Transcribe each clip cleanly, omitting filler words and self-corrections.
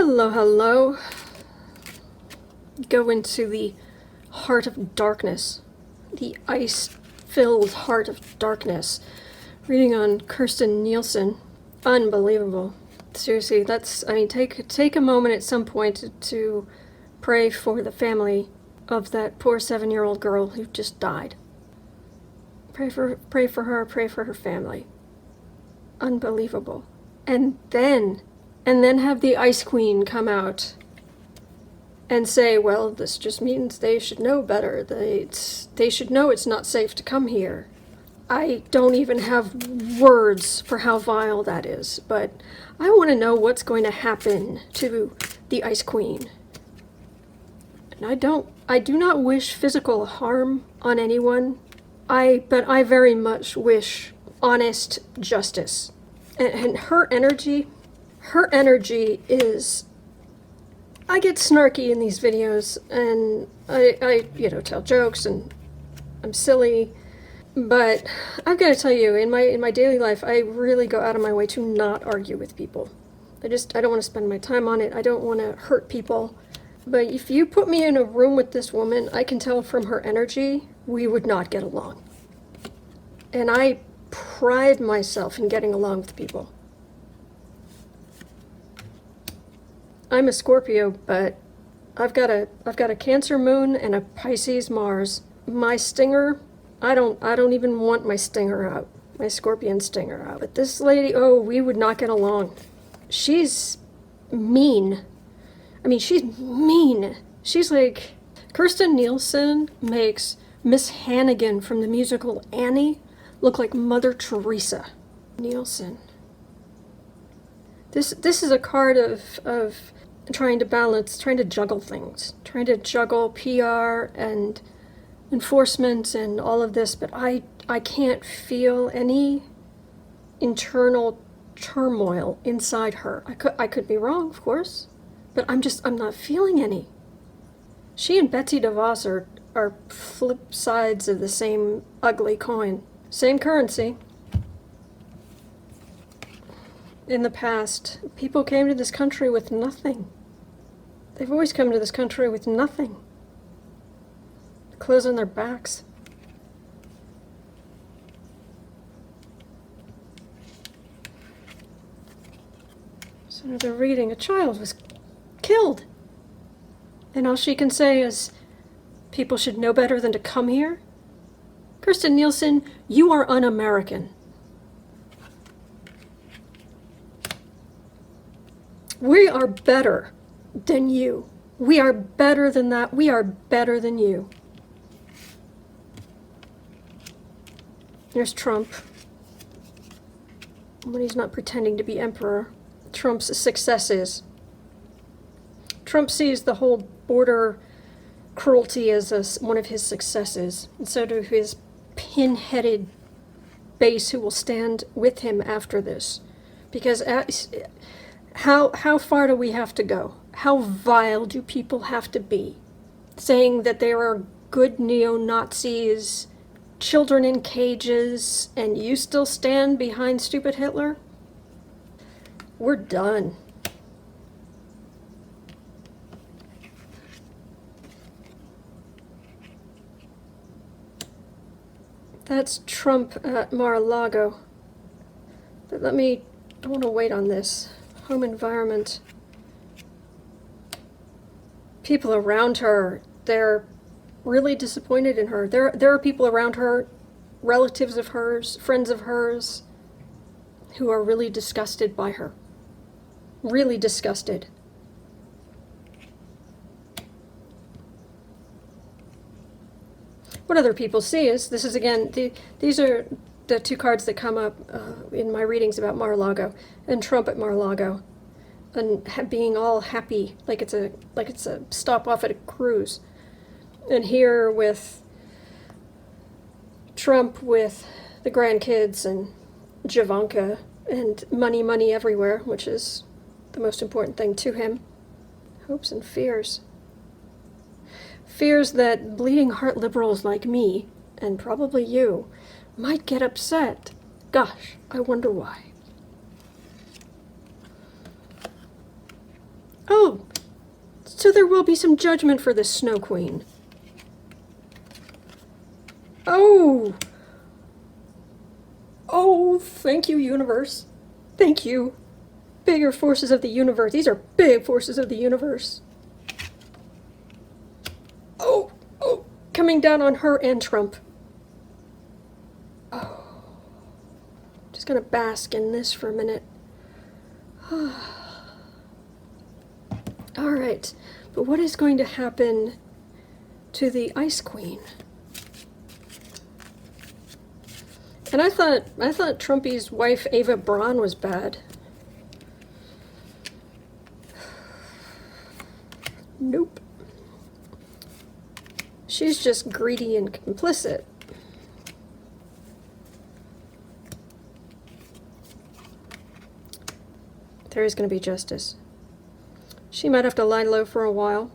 Hello, hello. Go into the heart of darkness. The ice-filled heart of darkness. Reading on Kirsten Nielsen. Unbelievable. Seriously, take a moment at some point to pray for the family of that poor 7-year-old girl who just died. Pray for her, pray for her family. Unbelievable. And then have the Ice Queen come out and say, well, this just means they should know better. They should know it's not safe to come here. I don't even have words for how vile that is, but I want to know what's going to happen to the Ice Queen. And I do not wish physical harm on anyone, but I very much wish honest justice. And her energy is, I get snarky in these videos, and I tell jokes, and I'm silly, but I've got to tell you, in my daily life, I really go out of my way to not argue with people. I don't want to spend my time on it. I don't want to hurt people. But if you put me in a room with this woman, I can tell from her energy, we would not get along. And I pride myself in getting along with people. I'm a Scorpio, but I've got a Cancer moon and a Pisces Mars. My stinger, I don't even want my stinger out, my Scorpion stinger out. But this lady, oh, we would not get along. She's mean. I mean, she's mean. She's like, Kirsten Nielsen makes Miss Hannigan from the musical Annie look like Mother Teresa. Nielsen. This is a card of trying to balance, trying to juggle things, trying to juggle PR and enforcement and all of this, but I can't feel any internal turmoil inside her. I could be wrong, of course, but I'm not feeling any. She and Betsy DeVos are flip sides of the same ugly coin. Same currency. In the past, people came to this country with nothing. They've always come to this country with nothing. Clothes on their backs. So they're reading, a child was killed. And all she can say is, people should know better than to come here? Kirsten Nielsen, you are un-American. We are better than you. We are better than that. We are better than you. There's Trump. When he's not pretending to be emperor. Trump's successes. Trump sees the whole border cruelty as one of his successes. And so do his pin-headed base who will stand with him after this. Because how far do we have to go? How vile do people have to be? Saying that there are good neo-Nazis, children in cages, and you still stand behind stupid Hitler? We're done. That's Trump at Mar-a-Lago. But I want to wait on this. Home environment. People around her, they're really disappointed in her. There are people around her, relatives of hers, friends of hers, who are really disgusted by her. Really disgusted. What other people see is, this is again, these are the two cards that come up in my readings about Mar-a-Lago, and Trump at Mar-a-Lago, and being all happy, like it's a stop off at a cruise. And here with Trump with the grandkids and Javanka and money everywhere, which is the most important thing to him. Hopes and fears. Fears that bleeding heart liberals like me, and probably you, might get upset. Gosh, I wonder why. Oh, So there will be some judgment for this Snow Queen. Oh! Oh, thank you, universe. Thank you. Bigger forces of the universe. These are big forces of the universe. Oh! Oh! Coming down on her and Trump. Oh. Just gonna bask in this for a minute. Alright, but what is going to happen to the Ice Queen? And I thought Trumpy's wife Ava Braun was bad. Nope. She's just greedy and complicit. There is going to be justice. She might have to lie low for a while.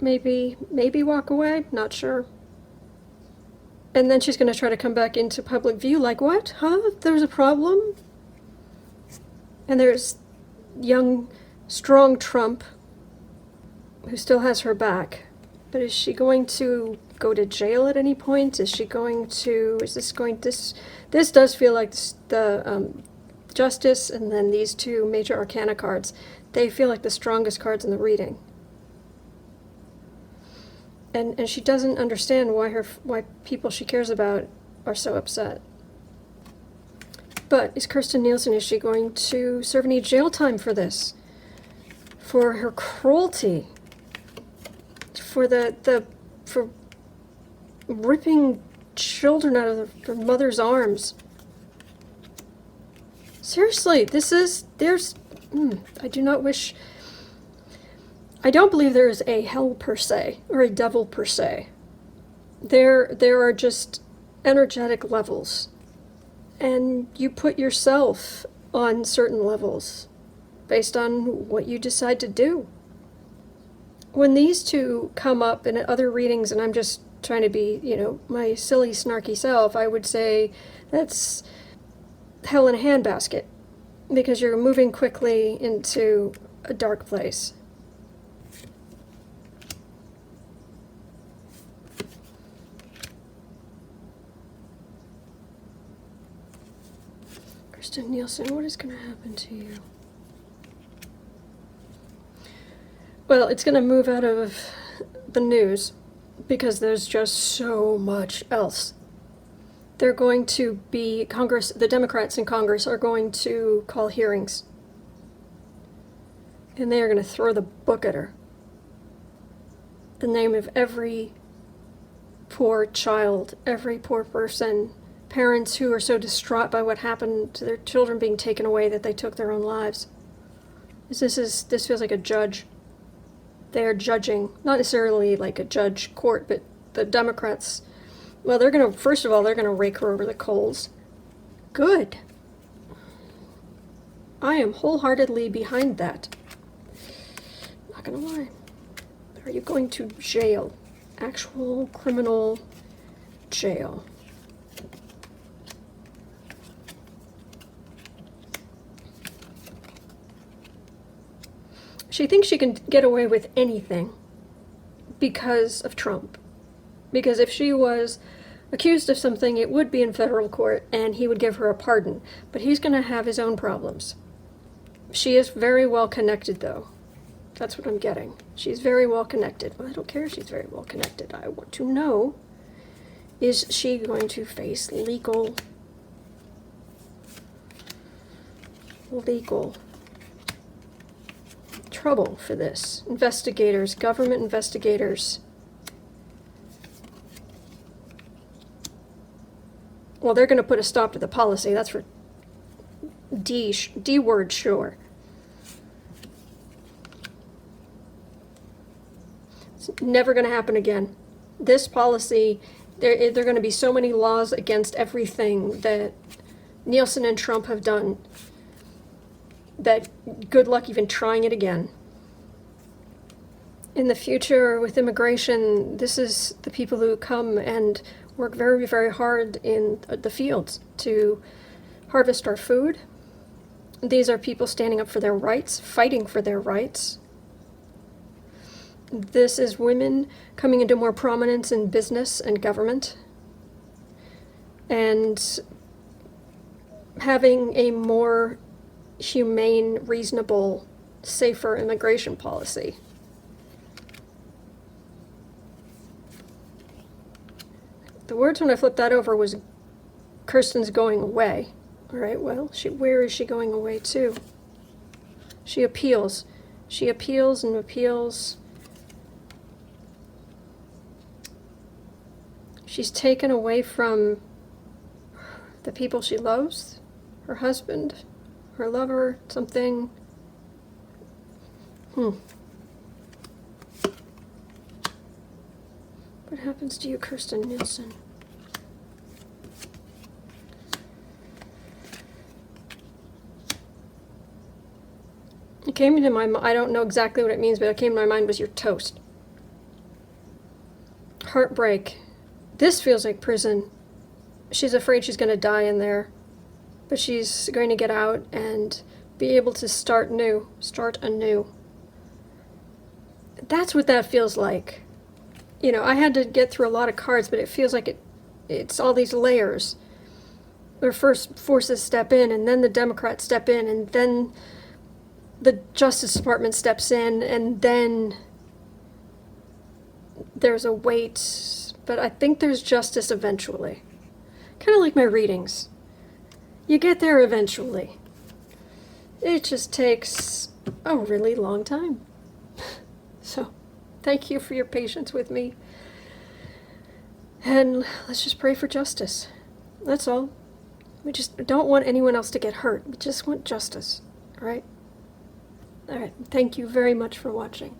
Maybe walk away, not sure. And then she's going to try to come back into public view like, what? Huh? There's a problem? And there's young, strong Trump who still has her back. But is she going to go to jail at any point? Is this does feel like the Justice and then these two major arcana cards. They feel like the strongest cards in the reading. And she doesn't understand why people she cares about are so upset. But is Kirsten Nielsen, is she going to serve any jail time for this? For her cruelty? For for ripping children out of their mother's arms? Seriously, I do not wish... I don't believe there is a hell per se, or a devil per se. There are just energetic levels. And you put yourself on certain levels based on what you decide to do. When these two come up in other readings, and I'm just trying to be, my silly, snarky self, I would say that's hell in a handbasket. Because you're moving quickly into a dark place. Kirsten Nielsen, what is going to happen to you? Well, it's going to move out of the news because there's just so much else. They're going to be, the Democrats in Congress are going to call hearings. And they are going to throw the book at her. The name of every poor child, every poor person, parents who are so distraught by what happened to their children being taken away that they took their own lives. This feels like a judge. They are judging, not necessarily like a judge court, but the Democrats, well, first of all, they're going to rake her over the coals. Good. I am wholeheartedly behind that. Not going to lie. Are you going to jail? Actual criminal jail. She thinks she can get away with anything because of Trump. Because if she was accused of something, it would be in federal court and he would give her a pardon. But he's going to have his own problems. She is very well connected, though. That's what I'm getting. She's very well connected. Well, I don't care if she's very well connected. I want to know, is she going to face legal trouble for this? Investigators, government investigators. Well, they're going to put a stop to the policy. That's for D word sure. It's never going to happen again. This policy, there are going to be so many laws against everything that Nielsen and Trump have done that good luck even trying it again. In the future with immigration, this is the people who come and work very, very hard in the fields to harvest our food. These are people standing up for their rights, fighting for their rights. This is women coming into more prominence in business and government, and having a more humane, reasonable, safer immigration policy. The words when I flipped that over was Kirsten's going away. All right, well, where is she going away to? She appeals. She appeals and appeals. She's taken away from the people she loves, her husband, her lover, something. What happens to you, Kirsten Nielsen? It came into my mind, I don't know exactly what it means, but it came to my mind was you're toast. Heartbreak. This feels like prison. She's afraid she's going to die in there, but she's going to get out and be able to start anew. That's what that feels like. You know, I had to get through a lot of cards, but it feels like it's all these layers. Where first forces step in, and then the Democrats step in, and then the Justice Department steps in, and then there's a wait, but I think there's justice eventually. Kind of like my readings. You get there eventually. It just takes a really long time. So, thank you for your patience with me. And let's just pray for justice. That's all. We just don't want anyone else to get hurt. We just want justice. All right? All right. Thank you very much for watching.